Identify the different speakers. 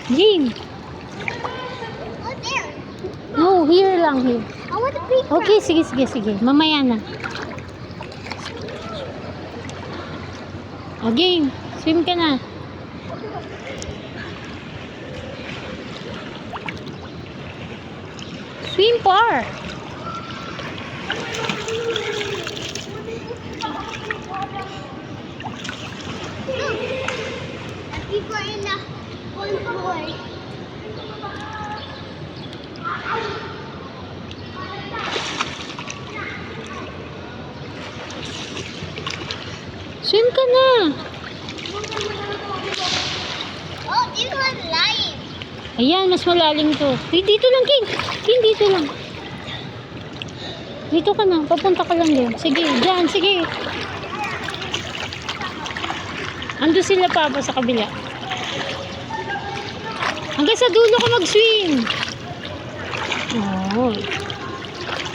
Speaker 1: Game.
Speaker 2: Oh, there.
Speaker 1: No, here lang, here.
Speaker 2: I want to be.
Speaker 1: Okay, sige. Mamaya na. O, game. Swim ka na. Swim far.
Speaker 2: People in the one boy.
Speaker 1: Swim ka na.
Speaker 2: Oh, this one's lying.
Speaker 1: Ayan, mas malalim to. Dito lang, King. King, dito lang. Dito ka na. Papunta ka lang doon. Sige, dyan. Sige. Ando sila papa sa kabila. Hanggang sa dulo ka mag-swim. Oh.